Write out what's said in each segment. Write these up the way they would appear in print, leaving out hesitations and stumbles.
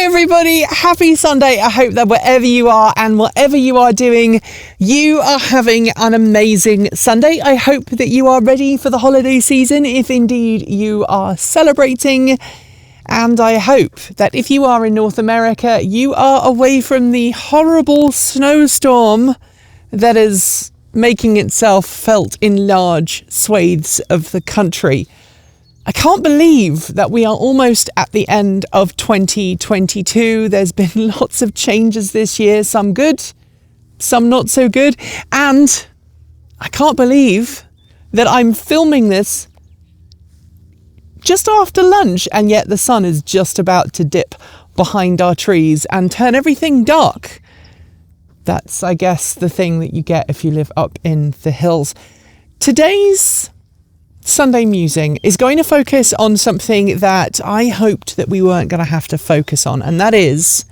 everybody, happy Sunday. I hope that wherever you are and whatever you are doing, you are having an amazing Sunday. I hope that you are ready for the holiday season, if indeed you are celebrating. And I hope that if you are in North America, you are away from the horrible snowstorm that is making itself felt in large swathes of the country. I can't believe that we are almost at the end of 2022. There's been lots of changes this year, some good, some not so good. And I can't believe that I'm filming this just after lunch, and yet the sun is just about to dip behind our trees and turn everything dark. That's, I guess, the thing that you get if you live up in the hills. Today's Sunday Musing is going to focus on something that I hoped that we weren't going to have to focus on, and that is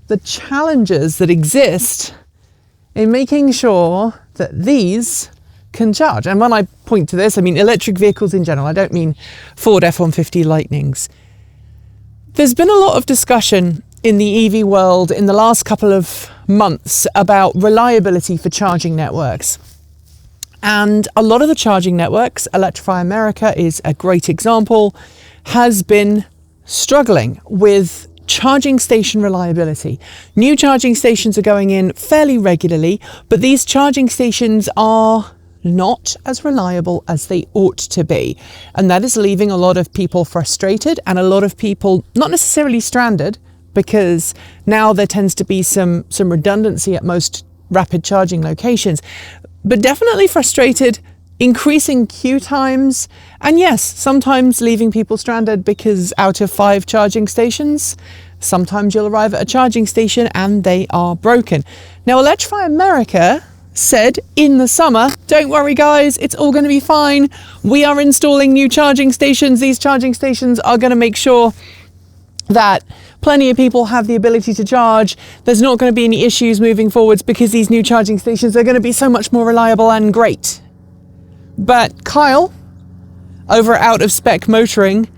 the challenges that exist in making sure that these can charge. And when I point to this, I mean electric vehicles in general. I don't mean Ford F-150 Lightnings. There's been a lot of discussion in the EV world in the last couple of months about reliability for charging networks. And a lot of the charging networks, Electrify America is a great example, has been struggling with charging station reliability. New charging stations are going in fairly regularly, but these charging stations are not as reliable as they ought to be. And that is leaving a lot of people frustrated and a lot of people not necessarily stranded, because now there tends to be some redundancy at most rapid charging locations, but definitely frustrated, increasing queue times, and yes, sometimes leaving people stranded because out of 5 charging stations, sometimes you'll arrive at a charging station and they are broken. Now, Electrify America said in the summer, don't worry guys, it's all going to be fine. We are installing new charging stations. These charging stations are going to make sure that plenty of people have the ability to charge. There's not going to be any issues moving forwards because these new charging stations are going to be so much more reliable and great. But Kyle, over at Out of Spec Motoring,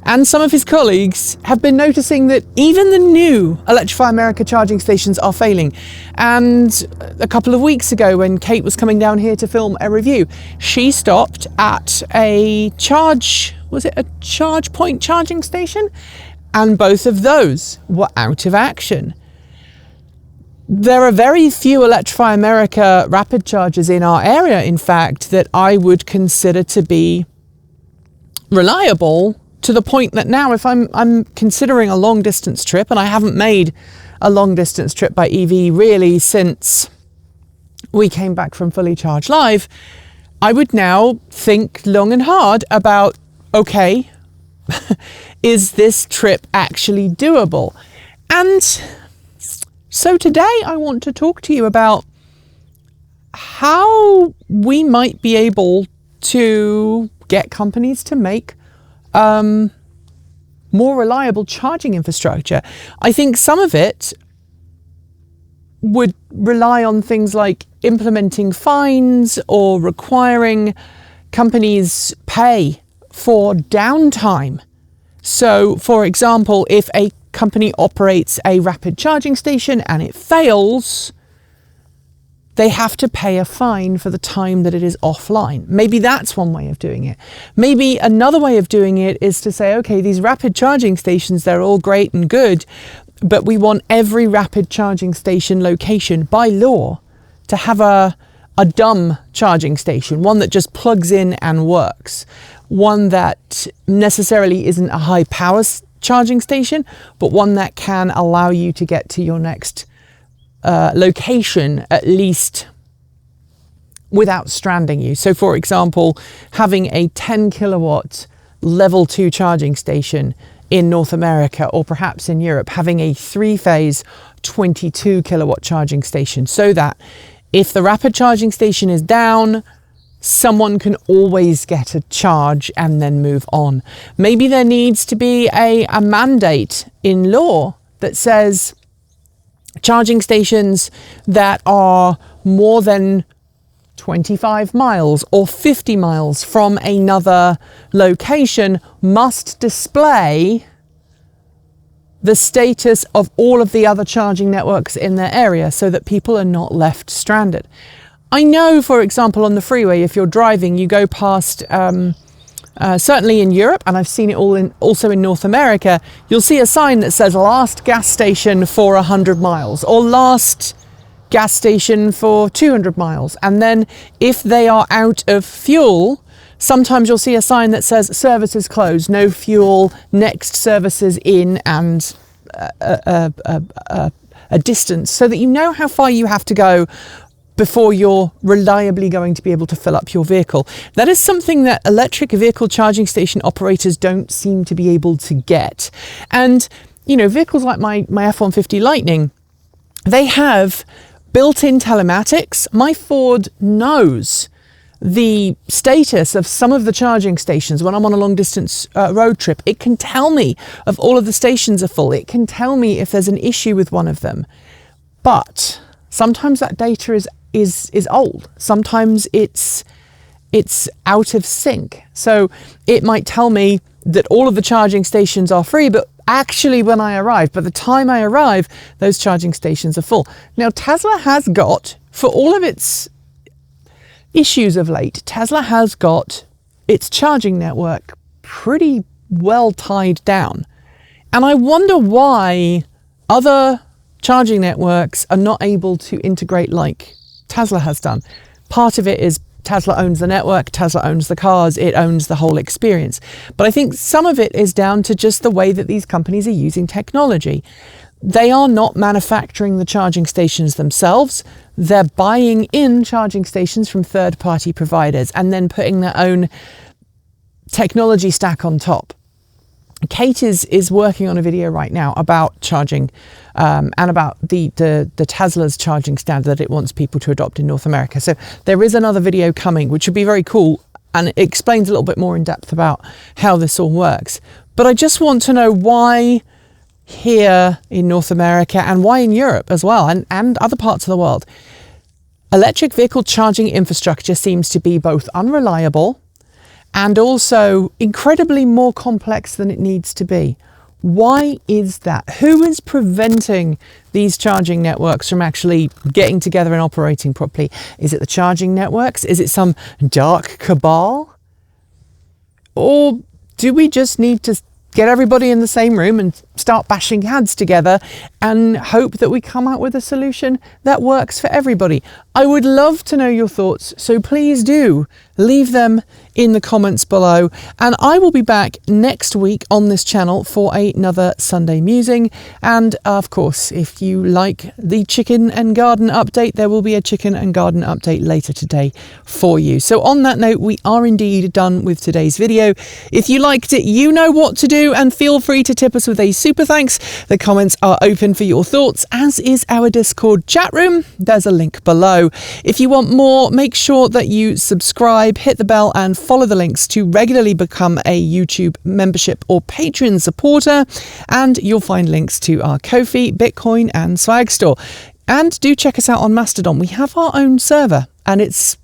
and some of his colleagues have been noticing that even the new Electrify America charging stations are failing. And a couple of weeks ago, when Kate was coming down here to film a review, she stopped at a charge point charging station? And both of those were out of action. There are very few Electrify America rapid chargers in our area, in fact, that I would consider to be reliable, to the point that now if I'm considering a long distance trip, and I haven't made a long distance trip by EV really since we came back from Fully Charged Live, I would now think long and hard about, okay, is this trip actually doable? And so today I want to talk to you about how we might be able to get companies to make more reliable charging infrastructure. I think some of it would rely on things like implementing fines or requiring companies pay for downtime. So, for example, if a company operates a rapid charging station and it fails, they have to pay a fine for the time that it is offline. Maybe that's one way of doing it. Maybe another way of doing it is to say, okay, these rapid charging stations, they're all great and good, but we want every rapid charging station location by law to have a dumb charging station, one that just plugs in and works. One that necessarily isn't a high power charging station, but one that can allow you to get to your next location at least without stranding you. So for example, having a 10 kilowatt level 2 charging station in North America, or perhaps in Europe, having a 3-phase 22 kilowatt charging station, so that if the rapid charging station is down, someone can always get a charge and then move on. Maybe there needs to be a mandate in law that says charging stations that are more than 25 miles or 50 miles from another location must display the status of all of the other charging networks in their area so that people are not left stranded. I know, for example, on the freeway, if you're driving, you go past, certainly in Europe, and I've seen it also in North America, you'll see a sign that says last gas station for 100 miles or last gas station for 200 miles. And then if they are out of fuel, sometimes you'll see a sign that says services closed, no fuel, next services in, and a distance, so that you know how far you have to go before you're reliably going to be able to fill up your vehicle. That is something that electric vehicle charging station operators don't seem to be able to get. And, you know, vehicles like my F-150 Lightning, they have built-in telematics. My Ford knows the status of some of the charging stations when I'm on a long distance road trip. It can tell me if all of the stations are full. It can tell me if there's an issue with one of them. But sometimes that data is old. Sometimes it's out of sync. So it might tell me that all of the charging stations are free, but actually when I arrive, by the time I arrive, those charging stations are full. Now, Tesla has got, for all of its issues of late, Tesla has got its charging network pretty well tied down. And I wonder why other charging networks are not able to integrate like Tesla has done. Part of it is Tesla owns the network, Tesla owns the cars, it owns the whole experience. But I think some of it is down to just the way that these companies are using technology. They are not manufacturing the charging stations themselves. They're buying in charging stations from third-party providers and then putting their own technology stack on top. Kate is working on a video right now about charging and about the Tesla's charging standard that it wants people to adopt in North America. So there is another video coming, which would be very cool, and it explains a little bit more in depth about how this all works. But I just want to know why here in North America and why in Europe as well, and other parts of the world, electric vehicle charging infrastructure seems to be both unreliable and also incredibly more complex than it needs to be. Why is that? Who is preventing these charging networks from actually getting together and operating properly? Is it the charging networks? Is it some dark cabal? Or do we just need to get everybody in the same room and start bashing heads together and hope that we come out with a solution that works for everybody? I would love to know your thoughts, so please do leave them in the comments below, and I will be back next week on this channel for another Sunday Musing. And of course, if you like the chicken and garden update, there will be a chicken and garden update later today for you. So on that note, we are indeed done with today's video. If you liked it, you know what to do, and feel free to tip us with a super thanks. The comments are open for your thoughts, as is our Discord chat room. There's a link below. If you want more, make sure that you subscribe, hit the bell, and follow the links to regularly become a YouTube membership or Patreon supporter, and you'll find links to our Ko-fi, Bitcoin, and Swag store. And do check us out on Mastodon. We have our own server, and it's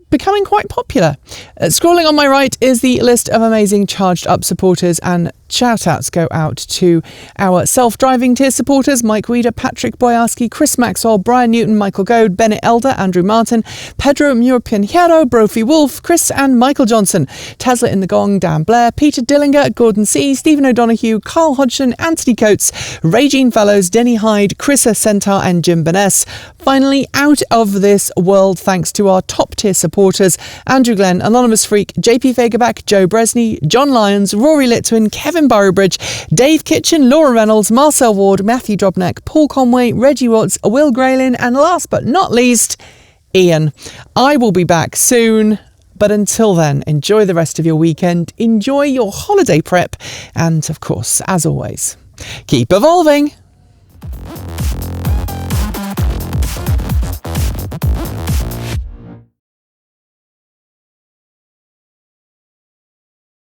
becoming quite popular. Scrolling on my right is the list of amazing charged up supporters, and shout outs go out to our self-driving tier supporters: Mike Weeder, Patrick Boyarski, Chris Maxwell, Brian Newton, Michael Goad, Bennett Elder, Andrew Martin, Pedro Murpinheiro, Brophy Wolf, Chris and Michael Johnson, Tesla in the Gong, Dan Blair, Peter Dillinger, Gordon C, Stephen O'Donoghue, Carl Hodgson, Anthony Coates, Regine Fellows, Denny Hyde, Chrissa Centaur, and Jim Burness. Finally, out of this world thanks to our top tier supporters: Andrew Glenn, Anonymous Freak, JP Fagerback, Joe Bresney, John Lyons, Rory Litwin, Kevin Burrowbridge, Dave Kitchen, Laura Reynolds, Marcel Ward, Matthew Drobneck, Paul Conway, Reggie Watts, Will Graylin, and last but not least, Ian. I will be back soon, but until then, enjoy the rest of your weekend, enjoy your holiday prep, and of course, as always, keep evolving.